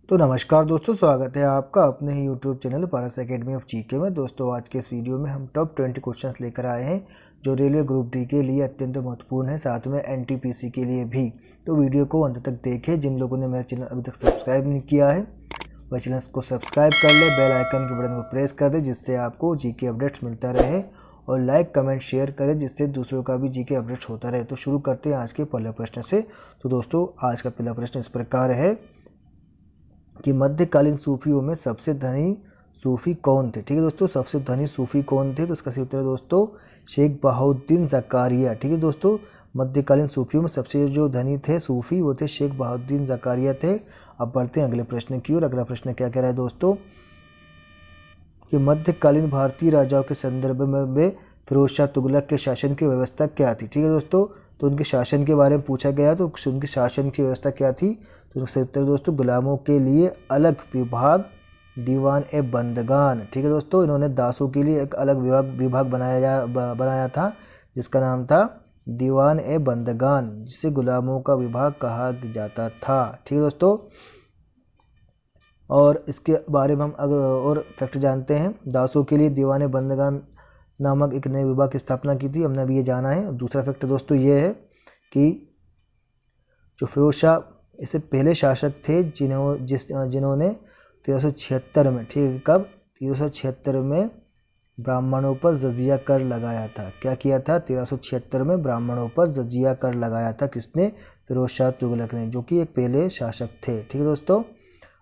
तो नमस्कार दोस्तों, स्वागत है आपका अपने ही YouTube channel Paras Academy of GK में। दोस्तों आज के इस वीडियो में हम टॉप 20 क्वेश्चंस लेकर आए हैं जो रेलवे ग्रुप डी के लिए अत्यंत महत्वपूर्ण है, साथ में एनटीपीसी के लिए भी। तो वीडियो को अंत तक देखें। जिन लोगों ने मेरा चैनल अभी तक सब्सक्राइब नहीं किया है वह चैनल को सब्सक्राइब कर ले, बेल आइकन के बटन को प्रेस कर दे जिससे आपको जीके अपडेट्स मिलता रहे, और लाइक कमेंट शेयर करें जिससे दूसरों का भी जीके अपडेट्स होता रहे। तो शुरू करते हैं आज के पहले प्रश्न से। तो दोस्तों आज का पहला प्रश्न इस प्रकार है कि मध्यकालीन सूफियों में सबसे धनी सूफी कौन थे। ठीक है दोस्तों, सबसे धनी सूफी कौन थे? तो इसका सही उत्तर है दोस्तों शेख बहाउद्दीन ज़कारिया। ठीक है दोस्तों, मध्यकालीन सूफियों में सबसे जो धनी थे सूफी वो थे शेख बहाउद्दीन ज़कारिया थे। अब बढ़ते हैं अगले प्रश्न की ओर। अगला प्रश्न क्या कह रहा है दोस्तों कि मध्यकालीन भारतीय राजाओं के संदर्भ में फिरोज शाह तुगलक के शासन की व्यवस्था क्या थी। ठीक है दोस्तों, तो उनके शासन के बारे में पूछा गया, तो उनके शासन की व्यवस्था क्या थी? तो इसका उत्तर दोस्तों गुलामों के लिए अलग विभाग, दीवान ए बंदगान। ठीक है दोस्तों, इन्होंने दासों के लिए एक अलग विभाग बनाया था जिसका नाम था दीवान ए बंदगान, जिसे गुलामों का विभाग कहा जाता था। ठीक है दोस्तों, और इसके बारे में हम और फैक्ट जानते हैं। दासों के लिए दीवान ए बंदगान नामक एक नए विभाग की स्थापना की थी, हमने अभी ये जाना है। दूसरा फैक्ट दोस्तों ये है कि जो फिरोज शाह इससे पहले शासक थे जिन्होंने 1376 में, ठीक है कब, 1376 में ब्राह्मणों पर जजिया कर लगाया था। क्या किया था? 1376 में ब्राह्मणों पर जजिया कर लगाया था। किसने? फिरोज शाह तुगलक ने, जो कि एक पहले शासक थे। ठीक है दोस्तों,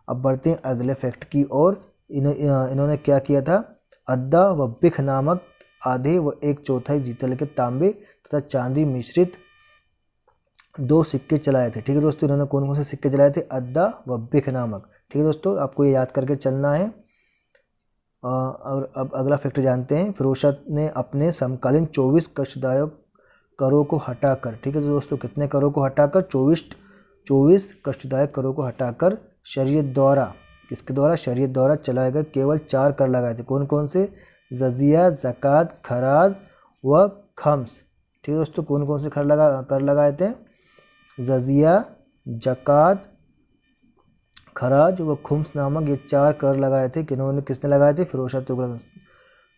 अब बढ़ते हैं अगले फैक्ट की ओर। इन्होंने क्या किया था? अद्दा व बिख नामक आधे व एक चौथाई जीतल के तांबे तथा चांदी मिश्रित 2 सिक्के चलाए थे। ठीक है दोस्तों, इन्होंने कौन कौन से सिक्के चलाए थे? अद्दा व बिख नामक। ठीक है दोस्तों, आपको ये याद करके चलना है। और अब अगला फैक्टर जानते हैं। फिरोज शाह ने अपने समकालीन 24 कष्टदायक करों को हटाकर, ठीक है दोस्तों, कितने करों को हटाकर? 24 कष्टदायक करों को हटाकर शरीयत द्वारा, किसके द्वारा? शरीयत द्वारा चलाए गए केवल 4 कर लगाए थे। कौन कौन से? जजिया, ज़कात, खराज व खम्स। ठीक है दोस्तों, कौन कौन से कर लगाए थे? जजिया, ज़कात, खराज व खुम्स नामक ये 4 कर लगाए थे। किसने लगाए थे? फिरोज शाह तुगलक।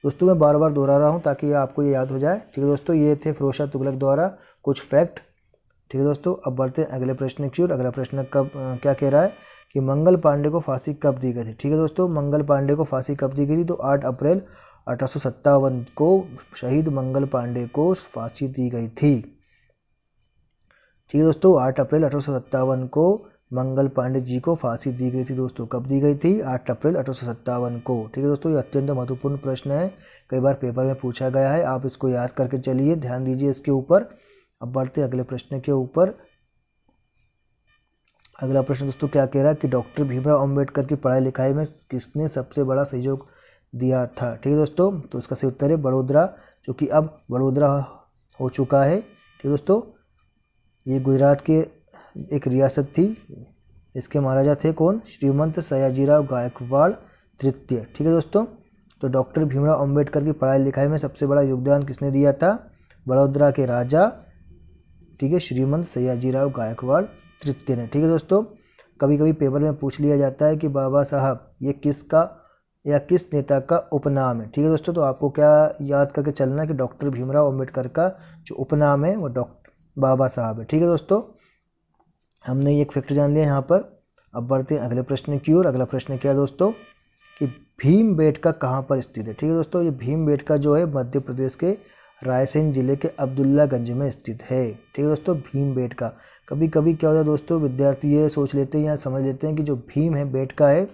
दोस्तों मैं बार बार दोहरा रहा हूँ ताकि आपको ये याद हो जाए। ठीक है दोस्तों, ये थे फिरोज शाह तुगलक द्वारा कुछ फैक्ट। ठीक है दोस्तों, अब बढ़ते हैं अगले प्रश्न की ओर। अगला प्रश्न क्या कह रहा है कि मंगल पांडे को फांसी कब दी गई थी। ठीक है दोस्तों, मंगल पांडे को फांसी कब दी गई थी? तो 8 अप्रैल 1857 को शहीद मंगल पांडे को फांसी दी गई थी। ठीक है दोस्तों, 8 अप्रैल 1857 को मंगल पांडे जी को फांसी दी गई थी। दोस्तों कब दी गई थी? 8 अप्रैल 1857 को। ठीक है दोस्तों, ये अत्यंत महत्वपूर्ण प्रश्न है, कई बार पेपर में पूछा गया है, आप इसको याद करके चलिए, ध्यान दीजिए इसके ऊपर। अब बढ़ते हैं अगले प्रश्न के ऊपर। अगला प्रश्न दोस्तों क्या कह रहा है कि डॉक्टर भीमराव अंबेडकर की पढ़ाई लिखाई में किसने सबसे बड़ा सहयोग दिया था। ठीक है दोस्तों, तो इसका सही उत्तर है बड़ौदा, जो कि अब वडोदरा हो चुका है। ठीक है दोस्तों, ये गुजरात के एक रियासत थी। इसके महाराजा थे कौन? श्रीमंत सयाजीराव गायकवाड़ तृतीय। ठीक है दोस्तों, तो डॉक्टर भीमराव अंबेडकर की पढ़ाई लिखाई में सबसे बड़ा योगदान किसने दिया था? वडोदरा के राजा, ठीक है, श्रीमंत सयाजीराव गायकवाड़ तृतीय ने। ठीक है दोस्तों, कभी कभी पेपर में पूछ लिया जाता है कि बाबा साहब ये किसका या किस नेता का उपनाम है। ठीक है दोस्तों, तो आपको क्या याद करके चलना है कि डॉक्टर भीमराव अंबेडकर का जो उपनाम है वो डॉक्टर बाबा साहब है। ठीक है दोस्तों, हमने ये एक फैक्ट जान लिया यहाँ पर। अब बढ़ते हैं अगले प्रश्न की ओर। अगला प्रश्न क्या है दोस्तों कि भीमबेटका कहाँ पर स्थित है। ठीक है दोस्तों, ये भीमबेटका जो है मध्य प्रदेश के रायसेन जिले के अब्दुल्लागंज में स्थित है। ठीक है दोस्तों, भीमबेटका। कभी कभी क्या होता है दोस्तों, विद्यार्थी ये सोच लेते हैं या समझ लेते हैं कि जो भीम है, बेटका है,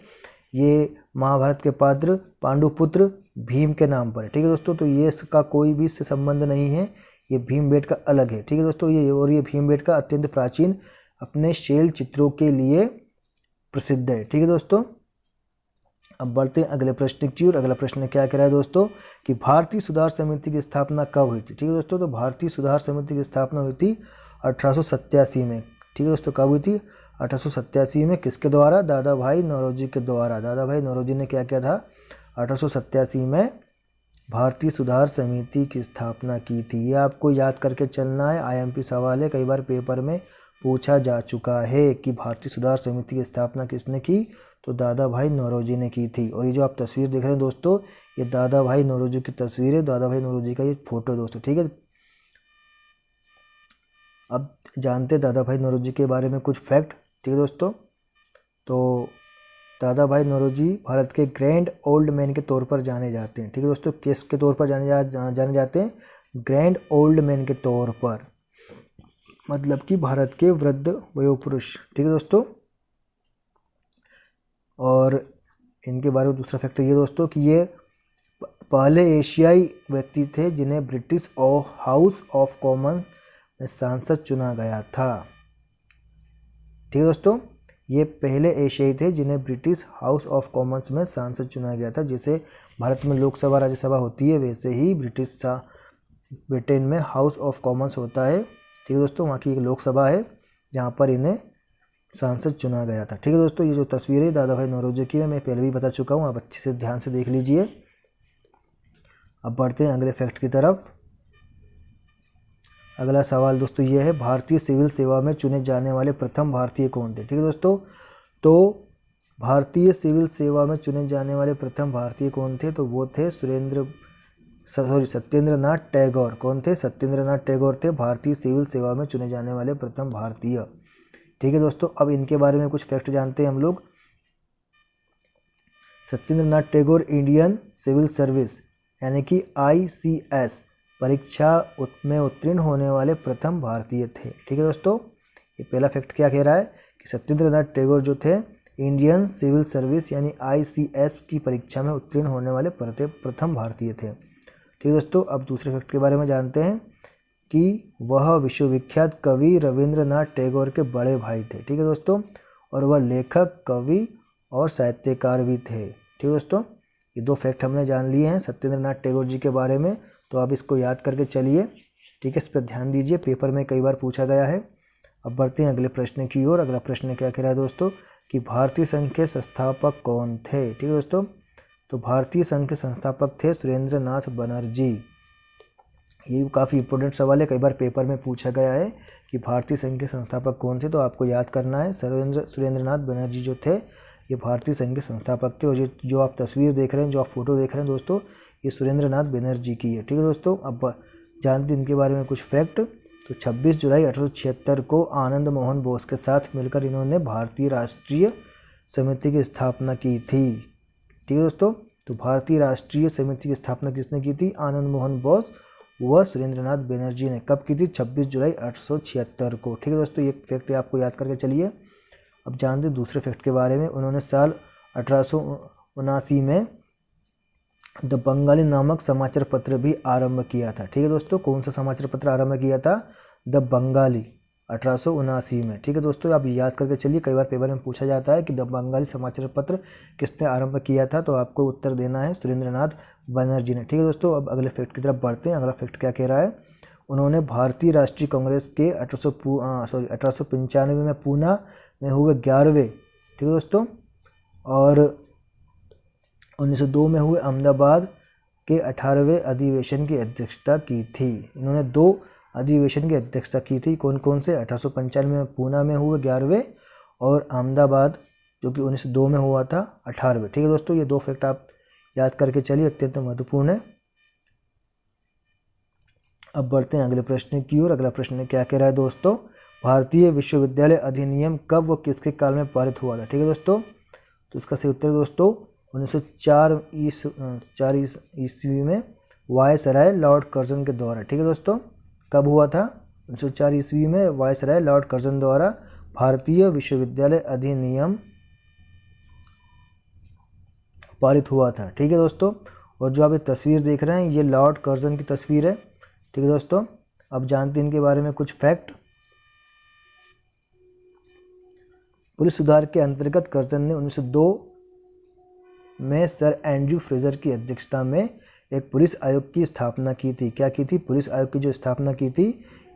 ये महाभारत के पात्र पांडुपुत्र भीम के नाम पर है। ठीक है दोस्तों, तो ये इसका कोई भी इससे संबंध नहीं है, ये भीमबेटका अलग है। ठीक है दोस्तों, ये भीमबेटका अत्यंत प्राचीन अपने शैल चित्रों के लिए प्रसिद्ध है। ठीक है दोस्तों, अब बढ़ते हैं अगले प्रश्न की ओर। अगला प्रश्न क्या कह रहा है दोस्तों कि भारतीय सुधार समिति की स्थापना कब हुई थी। ठीक है दोस्तों, तो भारतीय सुधार समिति की स्थापना हुई थी 1887 में। ठीक है दोस्तों, कब हुई थी? 1887 में। किसके द्वारा? दादा भाई नौरोजी के द्वारा। दादा भाई नौरोजी ने क्या किया था? 1887 में भारतीय सुधार समिति की स्थापना की थी। ये आपको याद करके चलना है, आईएमपी सवाल है, कई बार पेपर में पूछा जा चुका है कि भारतीय सुधार समिति की स्थापना किसने की, तो दादा भाई नौरोजी ने की थी। और ये जो आप तस्वीर देख रहे हैं दोस्तों, ये दादा भाई नौरोजी की तस्वीर है, दादा भाई नौरोजी का ये फोटो है दोस्तों, ठीक है। अब जानते हैं दादा भाई नौरोजी के बारे में कुछ फैक्ट, ठीक है दोस्तों। तो दादा भाई नौरोजी भारत के ग्रैंड ओल्ड मैन के तौर पर जाने जाते हैं, ठीक है दोस्तों। किस के तौर पर जाने जाते हैं, ग्रैंड ओल्ड मैन के तौर पर, मतलब कि भारत के वृद्ध वयोपुरुष, ठीक है दोस्तों। और इनके बारे में दूसरा फैक्टर ये दोस्तों कि ये पहले एशियाई व्यक्ति थे जिन्हें ब्रिटिश हाउस ऑफ कॉमन्स में सांसद चुना गया था, ठीक है दोस्तों। ये पहले एशियाई थे जिन्हें ब्रिटिश हाउस ऑफ कॉमन्स में सांसद चुना गया था। जैसे भारत में लोकसभा राज्यसभा होती है, वैसे ही ब्रिटेन में हाउस ऑफ कॉमन्स होता है, ठीक है दोस्तों। वहाँ की एक लोकसभा है जहाँ पर इन्हें सांसद चुना गया था, ठीक है दोस्तों। ये जो तस्वीर है दादा भाई नौरोजी की मैं पहले भी बता चुका हूँ, आप अच्छे से ध्यान से देख लीजिए। अब बढ़ते हैं अगले फैक्ट की तरफ। अगला सवाल दोस्तों ये है, भारतीय सिविल सेवा में चुने जाने वाले प्रथम भारतीय कौन थे, ठीक है दोस्तों। तो भारतीय सिविल सेवा में चुने जाने वाले प्रथम भारतीय कौन थे, तो वो थे सत्येंद्रनाथ टैगोर। कौन थे, सत्येंद्रनाथ टैगोर थे भारतीय सिविल सेवा में चुने जाने वाले प्रथम भारतीय, ठीक है दोस्तों। अब इनके बारे में कुछ फैक्ट जानते हैं हम लोग। Satyendranath Tagore Indian civil service यानी कि ICS परीक्षा में उत्तीर्ण होने वाले प्रथम भारतीय थे, ठीक है दोस्तों। ये पहला फैक्ट क्या कह रहा है कि सत्येंद्रनाथ टैगोर जो थे इंडियन सिविल सर्विस यानी ICS की परीक्षा में उत्तीर्ण होने वाले प्रथम भारतीय थे, ठीक है दोस्तों। अब दूसरे फैक्ट के बारे में जानते हैं कि वह विश्वविख्यात कवि रविंद्रनाथ टैगोर के बड़े भाई थे, ठीक है दोस्तों। और वह लेखक, कवि और साहित्यकार भी थे, ठीक है दोस्तों। ये दो फैक्ट हमने जान लिए हैं सत्येंद्रनाथ टैगोर जी के बारे में, तो आप इसको याद करके चलिए, ठीक है। इस पर ध्यान दीजिए, पेपर में कई बार पूछा गया है। अब बढ़ते हैं अगले प्रश्न की ओर। अगला प्रश्न क्या कह रहा है दोस्तों कि भारतीय संघ के संस्थापक कौन थे, ठीक है दोस्तों। तो भारतीय संघ के संस्थापक थे सुरेंद्रनाथ बनर्जी। ये काफ़ी इंपॉर्टेंट सवाल है, कई बार पेपर में पूछा गया है कि भारतीय संघ के संस्थापक कौन थे, तो आपको याद करना है सुरेंद्रनाथ बनर्जी जो थे ये भारतीय संघ के संस्थापक थे। और ये जो आप तस्वीर देख रहे हैं, जो आप फोटो देख रहे हैं दोस्तों, ये सुरेंद्रनाथ बनर्जी की है, ठीक है दोस्तों। अब जानते हैं इनके बारे में कुछ फैक्ट। तो 26 जुलाई 1876 को आनंद मोहन बोस के साथ मिलकर इन्होंने भारतीय राष्ट्रीय समिति की स्थापना की थी, ठीक है दोस्तों। तो भारतीय राष्ट्रीय समिति की स्थापना किसने की थी, आनंद मोहन बोस व सुरेंद्रनाथ बनर्जी ने। कब की थी, 26 जुलाई 1876 को, ठीक है दोस्तों। ये फैक्ट आपको याद करके चलिए। अब जानते हैं दूसरे फैक्ट के बारे में। उन्होंने साल 1879 में द बंगाली नामक समाचार पत्र भी आरंभ किया था, ठीक है दोस्तों। कौन सा समाचार पत्र आरंभ किया था, द बंगाली, 1879 में, ठीक है दोस्तों। आप याद करके चलिए, कई बार पेपर में पूछा जाता है कि द बंगाली समाचार पत्र किसने आरंभ किया था, तो आपको उत्तर देना है सुरेंद्रनाथ बनर्जी ने, ठीक है दोस्तों। अब अगले फैक्ट की तरफ बढ़ते हैं। अगला फैक्ट क्या कह रहा है, उन्होंने भारतीय राष्ट्रीय कांग्रेस के 1895 में पूना में हुए 11वें, ठीक है दोस्तों, और 1902 में हुए अहमदाबाद के 18वें अधिवेशन की अध्यक्षता की थी। इन्होंने 2 अधिवेशन की अध्यक्षता की थी, कौन कौन से, 1895 में पूना में हुए 11वें और अहमदाबाद जो कि 1902 में हुआ था 18वें, ठीक है दोस्तों। ये 2 फैक्ट आप याद करके चलिए, अत्यंत महत्वपूर्ण है। अब बढ़ते हैं अगले प्रश्न की ओर। अगला प्रश्न क्या कह रहा है दोस्तों, भारतीय विश्वविद्यालय अधिनियम कब व किसके काल में पारित हुआ था, ठीक है दोस्तों। तो इसका सही उत्तर दोस्तों 1904 ईस्वी में वायसराय लॉर्ड कर्जन के द्वारा, ठीक है दोस्तों। कब हुआ था, 1904 ईस्वी में वायसराय लॉर्ड कर्जन द्वारा भारतीय विश्वविद्यालय अधिनियम पारित हुआ था, ठीक है दोस्तों। और जो आप ये तस्वीर देख रहे हैं ये लॉर्ड कर्जन की तस्वीर है, ठीक है दोस्तों। अब जानते हैं इनके बारे में कुछ फैक्ट। पुलिस सुधार के अंतर्गत कर्जन ने 1902 में सर एंड्रयू फ्रेजर की अध्यक्षता में एक पुलिस आयोग की स्थापना की थी। क्या की थी, पुलिस आयोग की जो स्थापना की थी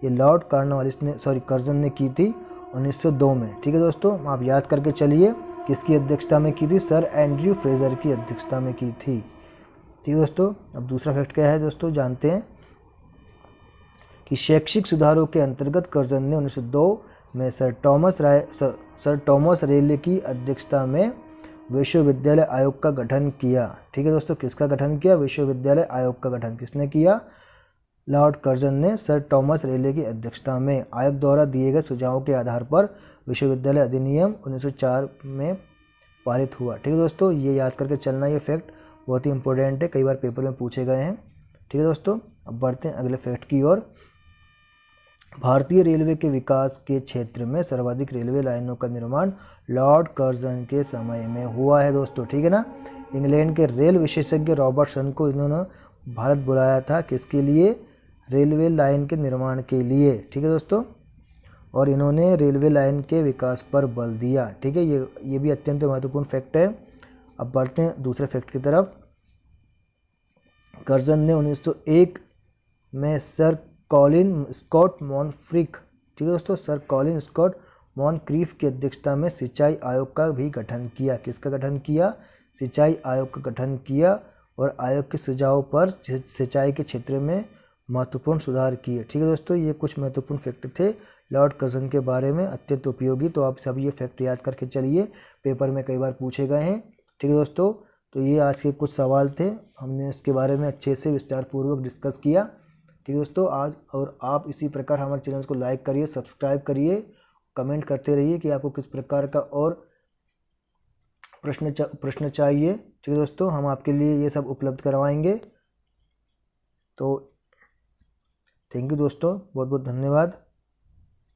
ये लॉर्ड कर्जन ने की थी 1902 में, ठीक है दोस्तों। आप याद करके चलिए किसकी अध्यक्षता में की थी, सर एंड्रयू फ्रेजर की अध्यक्षता में की थी, ठीक है दोस्तों। अब दूसरा फैक्ट क्या है दोस्तों, जानते हैं कि कि शैक्षिक सुधारों के अंतर्गत कर्जन ने 1902 में सर टॉमस रेले की अध्यक्षता में विश्वविद्यालय आयोग का गठन किया। ठीक है दोस्तों, किसका गठन किया? विश्वविद्यालय आयोग का गठन किसने किया? लॉर्ड कर्जन ने सर टॉमस रेले की अध्यक्षता में। आयोग द्वारा दिए गए सुझावों के आधार पर विश्वविद्यालय अधिनियम 1904 में पारित हुआ। ठीक है दोस्तों, ये याद करके चलना, ये फैक्ट बहुत ही इंपॉर्टेंट है, कई बार पेपर में पूछे गए हैं। ठीक है दोस्तों, अब बढ़ते हैं अगले फैक्ट की ओर। भारतीय रेलवे के विकास के क्षेत्र में सर्वाधिक रेलवे लाइनों का निर्माण लॉर्ड कर्जन के समय में हुआ है दोस्तों। ठीक है ना। इंग्लैंड के रेल विशेषज्ञ रॉबर्टसन को इन्होंने भारत बुलाया था, किसके लिए? रेलवे लाइन के निर्माण के लिए। ठीक है दोस्तों, और इन्होंने रेलवे लाइन के विकास पर बल दिया। ठीक है, ये भी अत्यंत महत्वपूर्ण फैक्ट है। अब बढ़ते हैं दूसरे फैक्ट की तरफ। कर्जन ने 1901 में सर कॉलिन स्कॉट मॉनफ्रिक, ठीक है दोस्तों, सर कॉलिन स्कॉट मॉनक्रीफ की अध्यक्षता में सिंचाई आयोग का भी गठन किया। किसका गठन किया? सिंचाई आयोग का गठन किया, और आयोग के सुझाव पर सिंचाई के क्षेत्र में महत्वपूर्ण सुधार किए। ठीक है दोस्तों, ये कुछ महत्वपूर्ण फैक्ट थे लॉर्ड कर्जन के बारे में, अत्यंत उपयोगी। तो आप सब ये फैक्ट याद करके चलिए, पेपर में कई बार पूछे गए हैं। ठीक है दोस्तों, तो ये आज के कुछ सवाल थे, हमने इसके बारे में अच्छे से विस्तार पूर्वक डिस्कस किया। ठीक है दोस्तों, आज और आप इसी प्रकार हमारे चैनल को लाइक करिए, सब्सक्राइब करिए, कमेंट करते रहिए कि आपको किस प्रकार का और प्रश्न चाहिए। ठीक है दोस्तों, हम आपके लिए ये सब उपलब्ध करवाएंगे। तो थैंक यू दोस्तों, बहुत बहुत धन्यवाद।